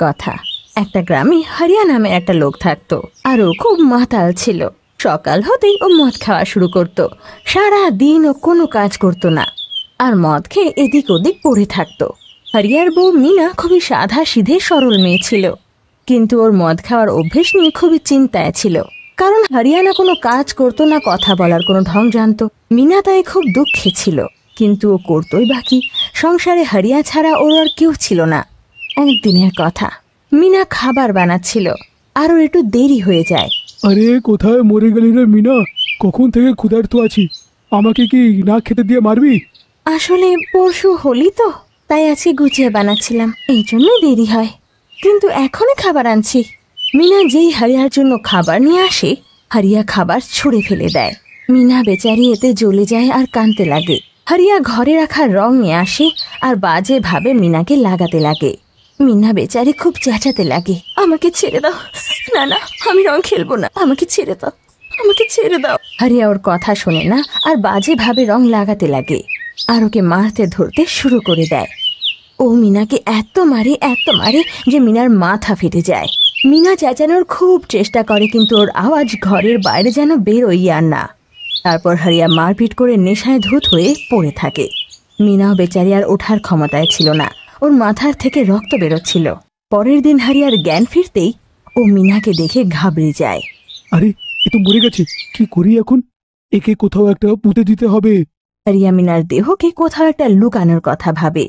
কথা। একটা গ্রামে হরিয়া নামে একটা লোক থাকতো, আর ও খুব মাতাল ছিল। সকাল হতেই ও মদ খাওয়া শুরু করত। সারা দিন ও কোনো কাজ করতো না, আর মদ খেয়ে এদিক ওদিক পড়ে থাকতো। হরিয়ার বউ মিনা খুবই সাদা সিধে সরল মেয়ে ছিল, কিন্তু ওর মদ খাওয়ার অভ্যেস নিয়ে খুবই চিন্তায় ছিল। কারণ হরিয়া না কোনো কাজ করতো না, কথা বলার কোনো ঢং জানতো। মিনা তাই খুব দুঃখে ছিল, কিন্তু ও করতোই বাকি। সংসারে হরিয়া ছাড়া ওর আর কেউ ছিল না। একদিনের কথা, মিনা খাবার বানাচ্ছিল, আর ওর একটু দেরি হয়ে যায়। আরে কোথায় মরে গেলি রে মিনা? কখন থেকে ক্ষুধার্ত আছি, আমাকে কি না খেতে দিয়ে মারবি? আসলে পরশু হোলি তো, তাই আজকে গুছিয়ে বানাচ্ছিলাম, এই জন্যই দেরি হয়। কিন্তু এখনই খাবার আনছি। মিনা যেই হরিয়ার জন্য খাবার নিয়ে আসে, হরিয়া খাবার ছুঁড়ে ফেলে দেয়। মিনা বেচারি এতে জ্বলে যায় আর কাঁদতে লাগে। হরিয়া ঘরে রাখা রং নিয়ে আসে আর বাজে ভাবে মিনাকে লাগাতে লাগে। মিনা বেচারি খুব চেঁচাতে লাগে, আমাকে ছেড়ে দাও, না না আমি রং খেলবো না, আমাকে ছেড়ে দাও, আমাকে ছেড়ে দাও। হরিয়া ওর কথা শোনে না আর বাজে ভাবে রং লাগাতে লাগে, আর ওকে মারতে ধরতে শুরু করে দেয়। ও মিনাকে এত মারে যে মিনার মাথা ফেটে যায়। মিনা চেঁচানোর খুব চেষ্টা করে, কিন্তু ওর আওয়াজ ঘরের বাইরে যেন বেরোই আর না। তারপর হরিয়া মারপিট করে নেশায় ধুত হয়ে পড়ে থাকে। মিনাও বেচারি আর ওঠার ক্ষমতায় ছিল না, ওর মাথার থেকে রক্ত বেরোচ্ছিল। পরের দিন হরিয়ার জ্ঞান ফিরতেই ও মিনাকে দেখে ঘাবড়ে যায়। আরে এ তো মরে গেছে, কি করি এখন? একে কোথাও একটা পুঁতে দিতে হবে। হরিয়া মিনার দেহকে কোথাও একটা লুকানোর কথা ভাবে,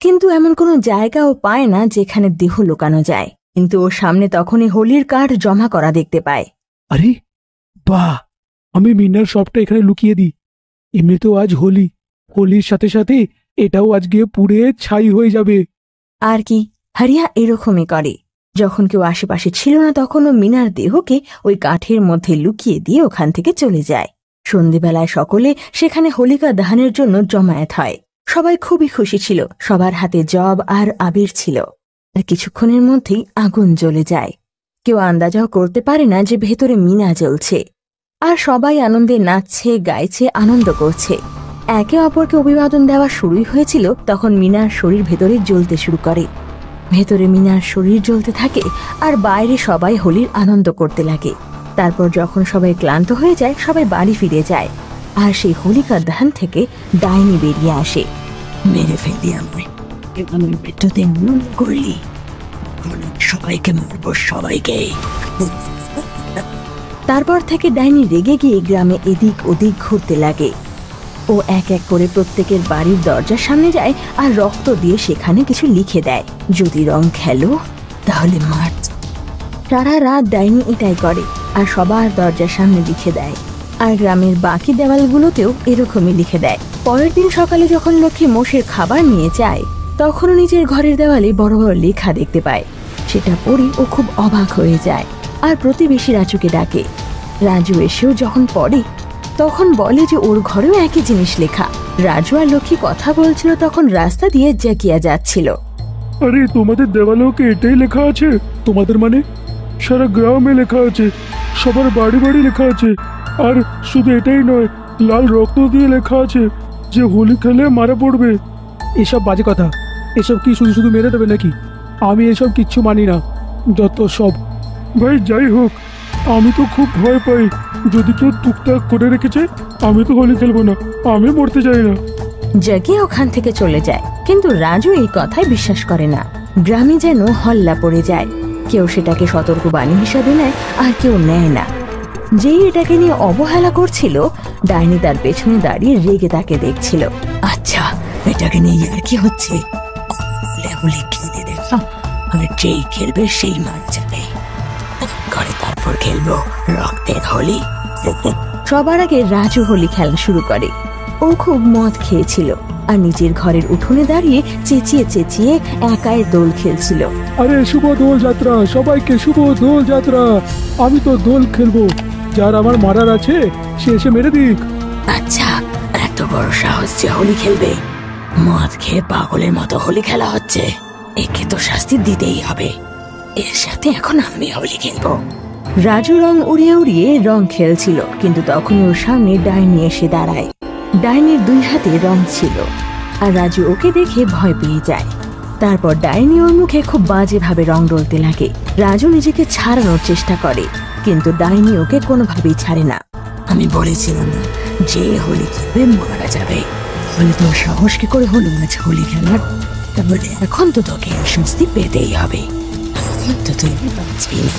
কিন্তু এমন কোনো জায়গাও পায় না যেখানে দেহ লুকানো যায়। কিন্তু ওর সামনে তখনই হোলির কার্ড জমা করা দেখতে পায়। আরে বাহ, আমি মিনার সবটা এখানে লুকিয়ে দিই। এমনিতেও আজ হোলি, হোলির সাথে সাথে এটাও আজকে পুড়ে ছাই হয়ে যাবে। আর কি, হরিয়া এরকমই করে। যখন কেউ আশেপাশে ছিল না, তখন ও মিনার দেহকে ওই কাঠের মধ্যে লুকিয়ে দিয়ে ওখান থেকে চলে যায়। সন্ধেবেলায় সকলে সেখানে হোলিকা দহনের জন্য জমায়েত হয়। সবাই খুবই খুশি ছিল, সবার হাতে জব আর আবির ছিল। আর কিছুক্ষণের মধ্যেই আগুন জ্বলে যায়। কেউ আন্দাজাও করতে পারে না যে ভেতরে মিনা জ্বলছে। আর সবাই আনন্দে নাচছে, গাইছে, আনন্দ করছে। একে অপরকে অভিবাদন দেওয়া শুরুই হয়েছিল, তখন মিনার শরীর ভেতরে জ্বলতে শুরু করে। ভেতরে মিনার শরীর জ্বলতে থাকে, আর বাইরে সবাই হোলির আনন্দ করতে লাগে। তারপর যখন সবাই ক্লান্ত হয়ে যায়, সবাই বাড়ি ফিরে যায়। আর সেই হোলিকা দহন থেকে ডাইনি বেরিয়ে আসে। মেরে ফেললি আমায়, মৃত্যুতে আনন্দ করলি, সবাইকে মারবো, সবাইকে। তারপর থেকে ডাইনি রেগে গিয়ে গ্রামে এদিক ওদিক ঘুরতে লাগে। ও এক এক করে প্রত্যেকের বাড়ির দরজার সামনে যায় আর রক্ত দিয়ে সেখানে কিছু লিখে দেয়, যদি রং খেলো তাহলে মার। সারা রাত ডাইনি এটাই করে, আর সবার দরজার সামনে লিখে দেয়। আর গ্রামের বাকি দেওয়ালগুলোতেও এরকমই লিখে দেয়। পরের দিন সকালে যখন লক্ষ্মী মোষের খাবার নিয়ে যায়, তখনও নিজের ঘরের দেওয়ালে বড় বড় লেখা দেখতে পায়। সেটা পড়ে ও খুব অবাক হয়ে যায়, আর প্রতিবেশী রাজুকে ডাকে। রাজু এসেও যখন পড়ে, তখন বলে যে ওর ঘরেও একই জিনিস লেখা। রাজু আর লক্ষ্মী কথা বলছিল, তখন রাস্তা দিয়ে জাকিয়া যাচ্ছিল। আরে তোমাদের দেওয়ালেও কি এটাই লেখা আছে? তোমাদের মানে সারা গ্রামে লেখা আছে, সবার বাড়ি বাড়ি লেখা আছে। আর শুধু এটাই নয়, লাল রক্ত দিয়ে লেখা আছে যে হোলি খেলে মারা পড়বে। এসব বাজে কথা, এসব কি শুধু শুধু মেরে দেবে নাকি? আমি এসব কিচ্ছু মানি না, যত সব। ভাই যাই হোক, আমি তো খুব ভয় পাই। যদি কেউ টুকটাক করে রেখেছে, আমি তো হোলি খেলবো না, আমি মরতে চাই না। জাগিয়ে ওখান থেকে চলে যায়, কিন্তু রাজু এই কথায় বিশ্বাস করে না। গ্রামে যেন হল্লা পড়ে যায়। কেউ সেটাকে সতর্কবাণী হিসাবে নেয়, আর কেউ নেয় না। যেই এটাকে নিয়ে অবহেলা করছিল, ডাইনি তার পেছনে দাঁড়িয়ে রেগে তাকে দেখছিল। আচ্ছা, এটাকে নিয়ে আর কি হচ্ছে? হোলি খেলে দেখা, আর যেই খেলবে সেই মার যাবে। ঘরে তারপর খেলবো রক্তের হোলি। সবার আগে রাজু হোলি খেলা শুরু করে। ও খুব মদ খেয়েছিল, আর নিজের ঘরের উঠোনে দাঁড়িয়ে চেঁচিয়ে চেঁচিয়ে একাই দোল খেলছিল। আরে শুভ দোল যাত্রা, সবাইকে শুভ দোল যাত্রা। আমি তো দোল খেলবো, যার আমার মারার আছে সে এসে মেরে দিক। আচ্ছা, এত বড় সাহস যে হোলি খেলবে? মদ খেয়ে পাগলের মতো হোলি খেলা হচ্ছে, একে তো শাস্তি দিতেই হবে। এর সাথে এখন আমি হোলি খেলবো। রাজু রং উড়িয়ে উড়িয়ে রং খেলছিল, কিন্তু তখনই ওর সামনে ডাইনি এসে দাঁড়ায়। ডাইনির দুই হাতে রং ছিল, আর রাজু ওকে দেখে ভয় পেয়ে যায়। তারপর ডাইনি ওর মুখে খুব বাজেভাবে রং ডলতে লাগে। রাজু নিজেকে ছাড়ানোর চেষ্টা করে, কিন্তু ডাইনি ওকে কোনোভাবেই ছাড়ে না। আমি বলেছিলাম না যে হোলি খেলবে মারা যাবে, বলে তোর সাহস কি করে হলো আজ হোলি খেলার? তাহলে এখন তো তোকে শাস্তি পেতেই হবে, তো তুই বাঁচবি না।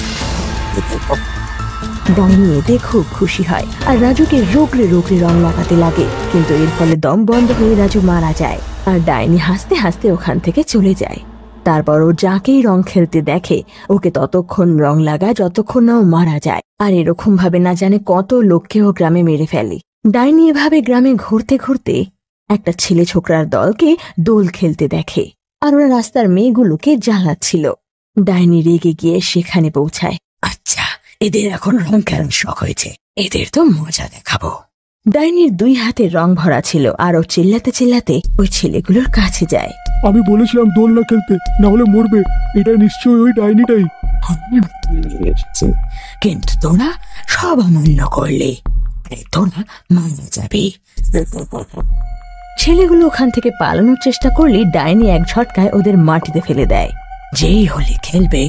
ডাইনি এতে খুব খুশি হয় আর রাজুকে রোগড়ে রোগড়ে রং লাগাতে লাগে, কিন্তু এর ফলে দম বন্ধ হয়ে রাজু মারা যায় আর ডাইনি হাসতে হাসতে ওখান থেকে চলে যায়। তারপর ও যাকেই রং খেলতে দেখে ওকে ততক্ষণ রং লাগায় যতক্ষণ না ও মারা যায়। আর এরকম ভাবে না জানে কত লোককে ও গ্রামে মেরে ফেলে। ডাইনি এভাবে গ্রামে ঘুরতে ঘুরতে একটা ছেলে ছোকরার দলকে দোল খেলতে দেখে, আর ওরা রাস্তার মেয়েগুলোকে জ্বালাচ্ছিল। ডাইনি রেগে গিয়ে সেখানে পৌঁছায়। আচ্ছা, এদের এখন রং খেলার শখ হয়েছে, এদের তো মজা দেখাবো। ডাইনির 2 হাতে রং ভরা ছিল আর ও চিল্লাতে চিল্লাতে ওই ছেলেগুলোর কাছে যায়। আমি বলেছিলাম দোল না খেলতে, না হলে মরবে। এটা নিশ্চয়ই ওই ডাইনিটাই। কিন্তু তোরা সব অমান্য করলে, তোরা মারা যাবে। ছেলেগুলো ওখান থেকে পালানোর চেষ্টা করলে ডাইনি এক ঝটকায় ওদের মাটিতে ফেলে দেয়। যেই হোলি খেলবে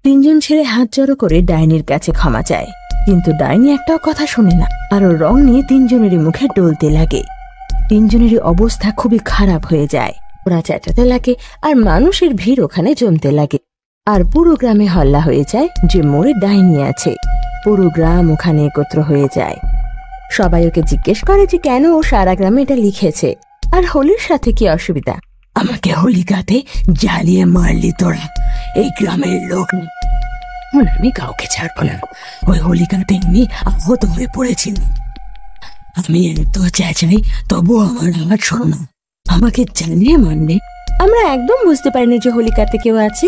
3জন ছেলে হাত জড়ো করে ডাইনির কাছে ক্ষমা চায়, কিন্তু ডাইনি একটাও কথা শুনে না আর ওর রং নিয়ে 3জনেরই মুখে ডলতে লাগে। 3জনেরই অবস্থা খুবই খারাপ হয়ে যায়। ওরা চেঁচাতে লাগে আর মানুষের ভিড় ওখানে জমতে লাগে, আর পুরো গ্রামে হল্লা হয়ে যায় যে মোড়ে ডাইনি আছে। পুরো গ্রাম ওখানে একত্র হয়ে যায়। সবাই ওকে জিজ্ঞেস করে যে কেন ও সারা গ্রামে এটা লিখেছে আর হোলির সাথে কি অসুবিধা। আমাকে হোলিকাতে জ্বালিয়ে মারলি তোরা, এই গ্রামের লোক আমি কাউকে ছাড়বো না। ওই হোলিকাতে আমি আহত হয়ে পড়েছিলাম, আমি এত চেঁচাই তবুও আমার আওয়াজ শোনো না, আমাকে জ্বালিয়ে মারলে। আমরা একদম বুঝতে পারিনি যে হোলিকাতে কেউ আছে,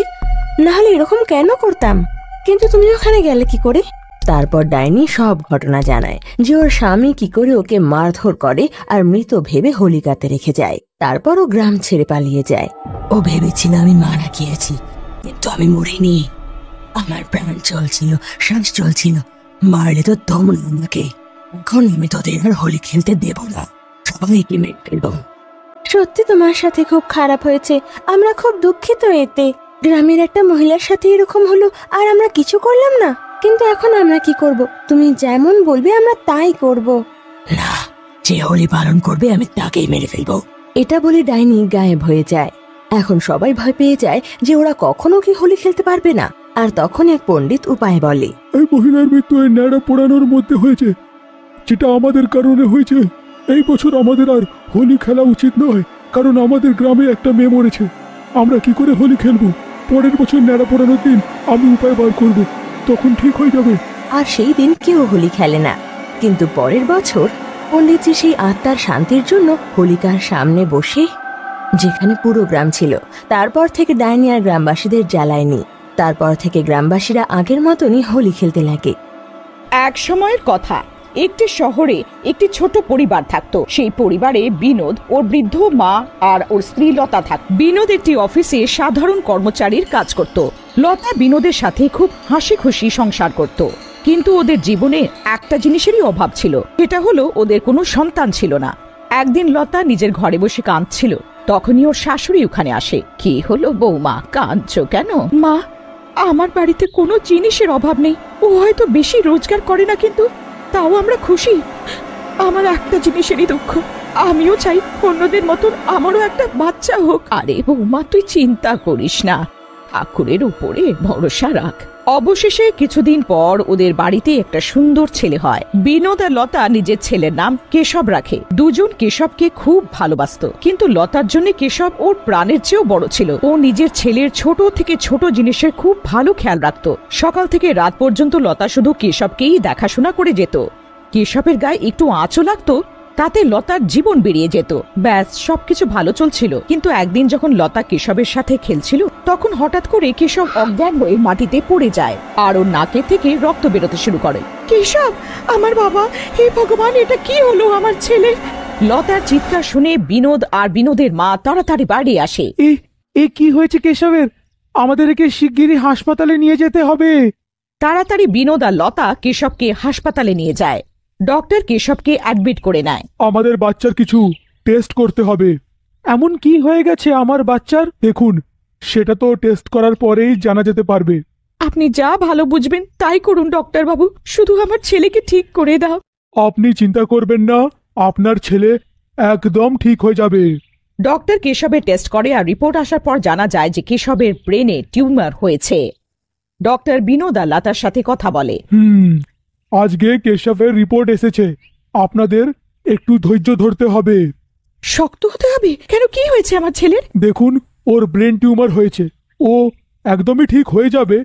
না হলে এরকম কেন করতাম, কিন্তু তুমি ওখানে গেলে কি করে? তারপর ডাইনি সব ঘটনা জানায় যে ওর স্বামী কি করে ওকে মারধর করে আর মৃত ভেবে হোলিকাতে রেখে যায়। তারপর ও গ্রাম ছেড়ে পালিয়ে যায়। ও ভেবেছিল আমি মারা গিয়েছি, কিন্তু আমি মরিনি, আমার প্রাণ চলছিল, শ্বাস চলছিল। মারলে তো তোমরা আমাকে, এখন আমি তোদের আর হোলি খেলতে দেব না, সবাইকে মেরে ফেলবো। সত্যি তোমার সাথে খুব খারাপ হয়েছে, আমরা খুব দুঃখিত এতে। গ্রামের একটা মহিলার সাথে এরকম হলো আর আমরা কিছু করলাম না, কিন্তু এখন আমরা কি করব? তুমি যেমন বলবে আমরা তাই করব। না, যে হোলি পালন করবে আমি তাকেই মেরে ফেলবো। এটা বলে ডাইনি গায়েব হয়ে যায়। এখন সবাই ভয় পেয়ে যায় যে ওরা কখনো কি হোলি খেলতে পারবে না। আর তখন এক পণ্ডিত উপায় বলে, এই মহিলার মৃত্যু এই ন্যাড়া পোড়ানোর মধ্যে হয়েছে, যেটা আমাদের কারণে হয়েছে। এই বছর আমাদের আর হোলি খেলা উচিত নয়, কারণ আমাদের গ্রামে একটা মেয়ে মরেছে। আমরা কি করে হোলি খেলবো? পরের বছর ন্যাড়া পোড়ানোর দিন আমি উপায় বার করবো, তখন ঠিক হয়ে যাবে। আর সেই দিন কেউ হোলি খেলে না। কিন্তু পরের বছর পণ্ডিতজি সেই আত্মার শান্তির জন্য হোলিকার সামনে বসে, যেখানে পুরো গ্রাম ছিল, তারপর থেকে ডাইনি আর গ্রামবাসীদের জ্বালায়নি। তারপর থেকে গ্রামবাসীরা আগের মতনই হোলি খেলতে লাগে। এক সময়ের কথা, একটি শহরে একটি ছোট পরিবার থাকতো। সেই পরিবারে বিনোদ, ওর বৃদ্ধ মা আর ওর স্ত্রী লতা থাকত। বিনোদ একটি অফিসে সাধারণ কর্মচারীর কাজ করত। লতা বিনোদের সাথে খুব হাসি খুশি সংসার করত, কিন্তু ওদের জীবনে একটা জিনিসেরই অভাব ছিল, সেটা হলো ওদের কোনো সন্তান ছিল না। একদিন লতা নিজের ঘরে বসে কাঁদছিল, তখনই ওর শাশুড়ি ওখানে আসে। কি হলো বৌমা, কাঁদছো কেন? মা, আমার বাড়িতে কোনো জিনিসের অভাব নেই। ও হয়তো বেশি রোজগার করে না, কিন্তু তাও আমরা খুশি। আমার একটা জিনিসেরই দুঃখ, আমিও চাই অন্যদের মতন আমারও একটা বাচ্চা হোক। আরে বৌমা, তুই চিন্তা করিস না, ঠাকুরের উপরে ভরসা রাখ। অবশেষে কিছুদিন পর ওদের বাড়িতে একটা সুন্দর ছেলে হয়। বিনোদ আর লতা নিজের ছেলের নাম কেশব রাখে। দুজন কেশবকে খুব ভালোবাসতো, কিন্তু লতার জন্য কেশব ওর প্রাণের চেয়েও বড় ছিল। ও নিজের ছেলের ছোট থেকে ছোট জিনিসের খুব ভালো খেয়াল রাখতো। সকাল থেকে রাত পর্যন্ত লতা শুধু কেশবকেই দেখাশোনা করে যেত। কেশবের গায়ে একটু আঁচও লাগতো, তাতে লতার জীবন বেরিয়ে যেত। ব্যাস, সবকিছু ভালো চলছিল। কিন্তু একদিন যখন লতা কেশবের সাথে খেলছিল, তখন হঠাৎ করে কেশব অজ্ঞান হয়ে মাটিতে পড়ে যায় আর ওর নাকের থেকে রক্ত বেরোতে শুরু করে। কেশব, আমার বাবা, হে ভগবান, এটা কি হলো আমার ছেলে? লতার চিৎকার শুনে বিনোদ আর বিনোদের মা তাড়াতাড়ি বাড়ি আসে। এ কি হয়েছে কেশবের? আমাদেরকে শিগগিরই হাসপাতালে নিয়ে যেতে হবে। তাড়াতাড়ি বিনোদ আর লতা কেশবকে হাসপাতালে নিয়ে যায়। ডক্টর কেশবকে অ্যাডমিট করে নেয়। আমাদের বাচ্চার কিছু টেস্ট করতে হবে। এমন কি হয়ে গেছে আমার বাচ্চার দেখুন, সেটা তো টেস্ট করার পরেই জানা যেতে পারবে। আপনি যা ভালো বুঝবেন তাই করুন ডক্টর বাবু, শুধু আমার ছেলেকে ঠিক করে দাও। আপনি চিন্তা করবেন না, আপনার ছেলে একদম ঠিক হয়ে যাবে। ডক্টর কেশবের টেস্ট করে আর রিপোর্ট আসার পর জানা যায় যে কেশবের ব্রেনে টিউমার হয়েছে। ডক্টর বিনোদ আর লতার সাথে কথা বলে। আজকে কেশবের রিপোর্ট এসেছে, আপনাদের একটু ধৈর্য ধরতে হবে। শক্ত হতে হবে কেন? কি হয়েছে আমার ছেলের? দেখুন, ওর ব্রেন টিউমার হয়েছে, ও একদমই ঠিক হয়ে যাবে,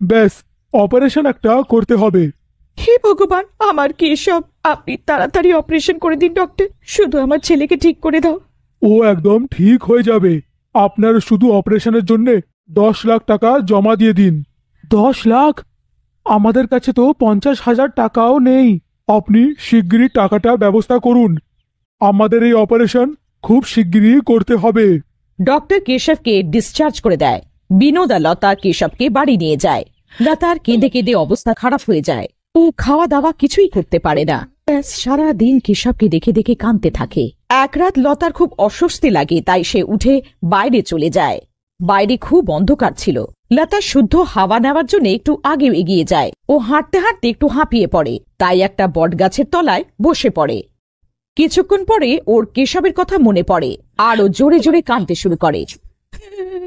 ব্যাস অপারেশন একটা করতে হবে। হে ভগবান, আমার কেশব, আপনি তাড়াতাড়ি অপারেশন করে দিন ডক্টর, শুধু আমার ছেলেকে ঠিক করে দাও। ও একদম ঠিক হয়ে যাবে, আপনার শুধু অপারেশনের জন্য 10 লাখ টাকা জমা দিয়ে দিন। 10 লাখ? আমাদের কাছে তো 50,000 টাকাও নেই। আপনি শিগগিরই টাকাটা ব্যবস্থা করুন, আমাদের এই অপারেশন খুব শিগগিরই করতে হবে। ডক্টর কেশবকে ডিসচার্জ করে দেয়। বিনোদ আর লতা কেশবকে বাড়ি নিয়ে যায়। লতার কেঁদে কেঁদে অবস্থা খারাপ হয়ে যায়, ও খাওয়া দাওয়া কিছুই করতে পারে না। সারা দিন কেশবকে দেখে দেখে কাঁদতে থাকে। এক রাত লতার খুব অস্বস্তি লাগে, তাই সে উঠে বাইরে চলে যায়। বাইরে খুব অন্ধকার ছিল। লতা শুদ্ধ হাওয়া নেওয়ার জন্য একটু আগে এগিয়ে যায়। ও হাঁটতে হাঁটতে একটু হাঁপিয়ে পড়ে, তাই একটা বটগাছের তলায় বসে পড়ে। কিছুক্ষণ পরে ওর কেশবের কথা মনে পড়ে আর ও জোরে জোরে কাঁদতে শুরু করে।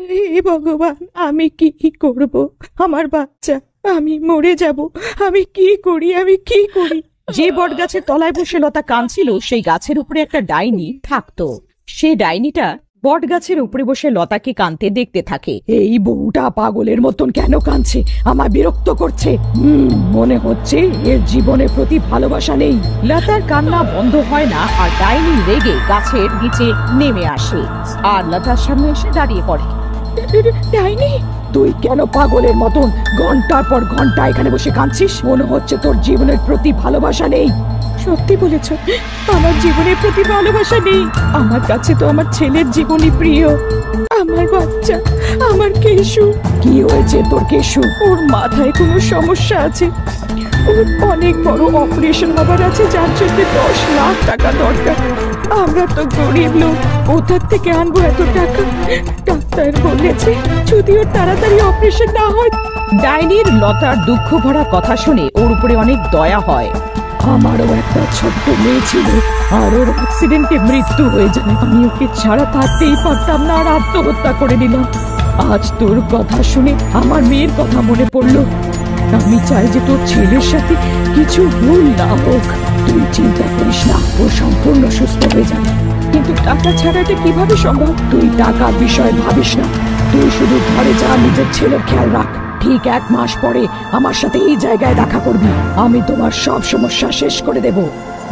হে ভগবান, আমি কি করব? আমার বাচ্চা, আমি মরে যাব, আমি কি করি, আমি কি করি? যে বট গাছের তলায় বসে লতা কাঁদছিল, সেই গাছের উপরে একটা ডাইনি থাকতো। সেই ডাইনিটা বট গাছের উপরে বসে লতাকে কাঁদতে দেখতে থাকে। এই বউটা পাগলের মতন কেন কাঁদছে? আমার বিরক্ত করছে। মনে হচ্ছে এর জীবনের প্রতি ভালোবাসা নেই। লতার কান্না বন্ধ হয় না আর ডাইনি রেগে গাছের নিচে নেমে আসে আর লতার সামনে এসে দাঁড়িয়ে পড়ে। ডাইনি, তুই কেন পাগলের মতন ঘন্টার পর ঘন্টা এখানে বসে কাঁদছিস? মনে হচ্ছে তোর জীবনের প্রতি ভালোবাসা নেই। সত্যি বলেছ, আমার জীবনের প্রতি ভালোবাসা নেই। আমার কাছে তো আমার ছেলের জীবনই প্রিয়, আমার বাচ্চা, আমার কেশু। কি হয়েছে তোর কেশু? ওর মাথায় কোনো সমস্যা আছে, ওর অনেক বড় অপারেশন হবার আছে, যার জন্য 10 লাখ টাকা দরকার। আমরা তো গরিব লোক, কোথার থেকে আনবো এত টাকা? ডাক্তার বলেছে যদি ওর তাড়াতাড়ি অপারেশন না হয়। ডাইনির লতার দুঃখ ভরা কথা শুনে ওর উপরে অনেক দয়া হয়। আমারও একটা ছোট্ট মেয়ে ছিল আর ওর অ্যাক্সিডেন্টে মৃত্যু হয়ে যায়। আমি ওকে ছাড়া থাকতেই পারতাম না আর আত্মহত্যা করে নিলাম। আজ তোর কথা শুনে আমার মেয়ের কথা মনে পড়লো। আমি চাই যে তোর ছেলের সাথে কিছু ভুল না হোক। তুই চিন্তা করিস না, ও সম্পূর্ণ সুস্থ হয়ে যাবে। কিন্তু টাকা ছাড়া এটা কিভাবে সম্ভব? তুই টাকার বিষয়ে ভাবিস না, তুই শুধু ঘরে যা, নিজের ছেলের খেয়াল রাখ। ঠিক 1 মাস পরে আমার সাথে এই জায়গায় দেখা করবি, আমি তোমার সব সমস্যা শেষ করে দেব।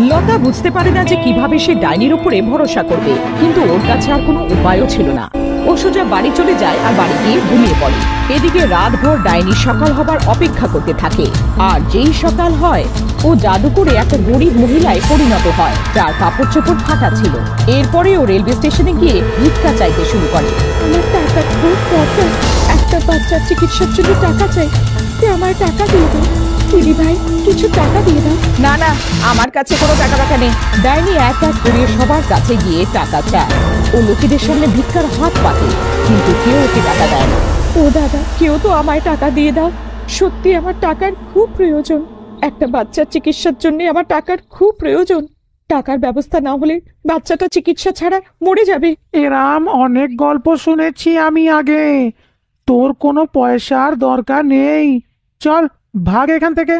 লতা বুঝতে পারে না যে কিভাবে সে ডাইনির উপরে ভরসা করবে, কিন্তু ওর কাছে আর কোনো উপায়ও ছিল না। ও সোজা বাড়ি চলে যায় আর বাড়ি গিয়ে ঘুমিয়ে পড়ে। এদিকে রাতভর ডাইনি সকাল হবার অপেক্ষা করতে থাকে, আর যেই সকাল হয় ও জাদু করে একটা গরিব মহিলায় পরিণত হয়, যার কাপড় চোপড় ফাটা ছিল। এরপরে ও রেলওয়ে স্টেশনে গিয়ে ভিক্ষা চাইতে শুরু করে। আমার টাকা খুব দরকার, একটা বাচ্চার চিকিৎসার জন্য টাকা চাই, তুই আমার টাকা দিয়ে দাও। দিদি ভাই, কিছু টাকা দিয়ে দাও। না না, আমার কাছে কোনো টাকা নেই। ডাইনি এক এক করে সবার কাছে গিয়ে টাকা চায়। ও লোকেদের সামনে ভিক্ষার হাত পাতে, কিন্তু কেউ ওকে টাকা দেয় না। ও দাদা, কেউ তো আমায় টাকা দিয়ে দাও, সত্যি আমার টাকার খুব প্রয়োজন। একটা বাচ্চার চিকিৎসার জন্য আমার টাকার খুব প্রয়োজন। টাকার ব্যবস্থা না হলে বাচ্চাটা চিকিৎসা ছাড়া মরে যাবে। এরাম অনেক গল্প শুনেছি আমি আগে, তোর কোনো পয়সার দরকার নেই, চল ভাগ এখান থেকে।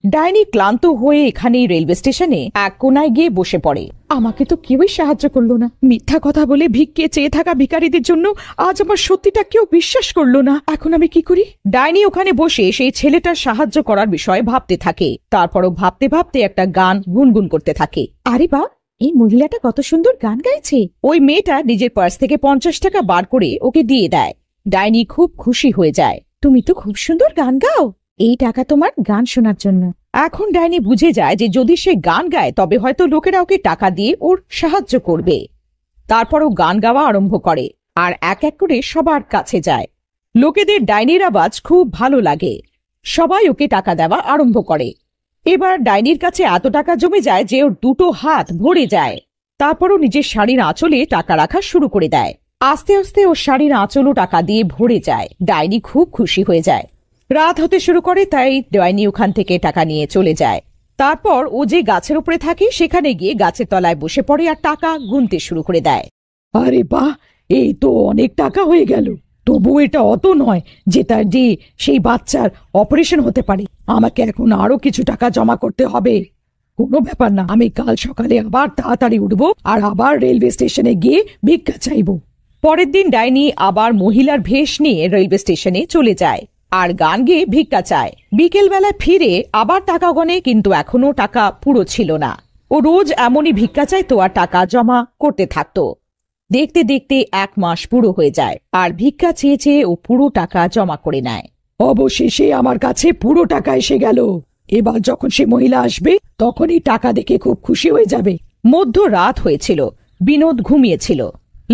ডাইনি ক্লান্ত হয়ে এখানেই রেলওয়ে স্টেশনে এক কোনায় গিয়ে বসে পড়ে। আমাকে তো কেউই সাহায্য করলো না। মিথ্যা কথা বলে ভিক্ষে চেয়ে থাকা ভিখারিদের জন্য আজ আমার সত্যিটা কেউ বিশ্বাস করলো না। এখন আমি কি করি? ডাইনি ওখানে বসে সেই ছেলেটার সাহায্য করার বিষয়ে ভাবতে থাকে। তারপরও ভাবতে ভাবতে একটা গান গুনগুন করতে থাকে। আরে বা, এই মহিলাটা কত সুন্দর গান গাইছে। ওই মেয়েটা নিজের পার্স থেকে 50 টাকা বার করে ওকে দিয়ে দেয়। ডাইনি খুব খুশি হয়ে যায়। তুমি তো খুব সুন্দর গান গাও, এই টাকা তোমার গান শোনার জন্য। এখন ডাইনি বুঝে যায় যে যদি সে গান গায় তবে হয়তো লোকেরা ওকে টাকা দিয়ে ওর সাহায্য করবে। তারপর ও গান গাওয়া আরম্ভ করে আর এক এক করে সবার কাছে যায়। লোকেদের ডাইনির আওয়াজ খুব ভালো লাগে, সবাই ওকে টাকা দেওয়া আরম্ভ করে। এবার ডাইনির কাছে এত টাকা জমে যায় যে ওর 2টো হাত ভরে যায়। তারপরও নিজের শাড়ির আঁচলে টাকা রাখা শুরু করে দেয়। আস্তে আস্তে ওর শাড়ির আঁচলও টাকা দিয়ে ভরে যায়। ডাইনি খুব খুশি হয়ে যায়। রাত হতে শুরু করে, তাই ডাইনি ওখান থেকে টাকা নিয়ে চলে যায়। তারপর ও যে গাছের উপরে থাকে সেখানে গিয়ে গাছের তলায় বসে পড়ে আর টাকা গুনতে শুরু করে দেয়। আরে বাহ, এই তো অনেক টাকা হয়ে গেল। তবু এটা অত নয় যে তার দিয়ে সেই বাচ্চার অপারেশন হতে পারে। আমাকে এখন আরো কিছু টাকা জমা করতে হবে। কোনো ব্যাপার না, আমি কাল সকালে আবার তাড়াতাড়ি উঠবো আর আবার রেলওয়ে স্টেশনে গিয়ে ভিক্ষা চাইবো। পরের দিন ডাইনি আবার মহিলার ভেষ নিয়ে রেলওয়ে স্টেশনে চলে যায় আর গান গেয়ে ভিক্ষা চায়। বিকেল বেলায় ফিরে আবার টাকা গনে, কিন্তু এখনো টাকা পুরো ছিল না। ও রোজ এমনই ভিক্ষা চাইতো আর টাকা জমা করতে থাকতো। দেখতে দেখতে 1 মাস পুরো হয়ে যায় আর ভিক্ষা চেয়ে চেয়ে ও পুরো টাকা জমা করে নেয়। অবশেষে আমার কাছে পুরো টাকা এসে গেল। এবার যখন সে মহিলা আসবে তখনই টাকা দেখে খুব খুশি হয়ে যাবে। মধ্যরাত হয়েছিল, বিনোদ ঘুমিয়েছিল।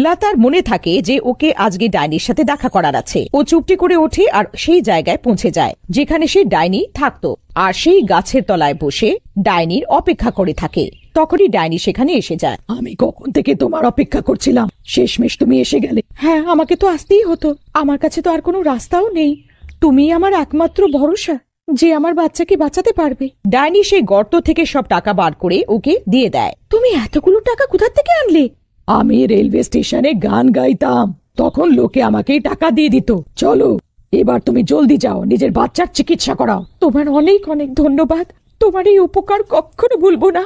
লতার মনে থাকে যে ওকে আজকে ডাইনির সাথে দেখা করার আছে। ও চুপটি করে ওঠে আর সেই জায়গায় পৌঁছে যায় যেখানে সে ডাইনি থাকতো, আর সেই গাছের তলায় বসে ডাইনির অপেক্ষা করে থাকে। তখনই ডাইনি সেখানে এসে যায়। আমি কখন থেকে তোমার অপেক্ষা করছিলাম, শেষমেশ তুমি এসে গেলে। হ্যাঁ, আমাকে তো আসতেই হতো, আমার কাছে তো আর কোনো রাস্তাও নেই। তুমি আমার একমাত্র ভরসা যে আমার বাচ্চাকে বাঁচাতে পারবে। ডাইনি সেই গর্ত থেকে সব টাকা বার করে ওকে দিয়ে দেয়। তুমি এতগুলো টাকা কোথা থেকে আনলে? আমি রেলওয়ে স্টেশনে গান গাইতাম, তখন লোকে আমাকে টাকা দিয়ে দিত। চলো এবার তুমি জলদি যাও, নিজের বাচ্চার চিকিৎসা করাও। তোমার অনেক অনেক ধন্যবাদ, তোমার এই উপকার কখনো ভুলবো না।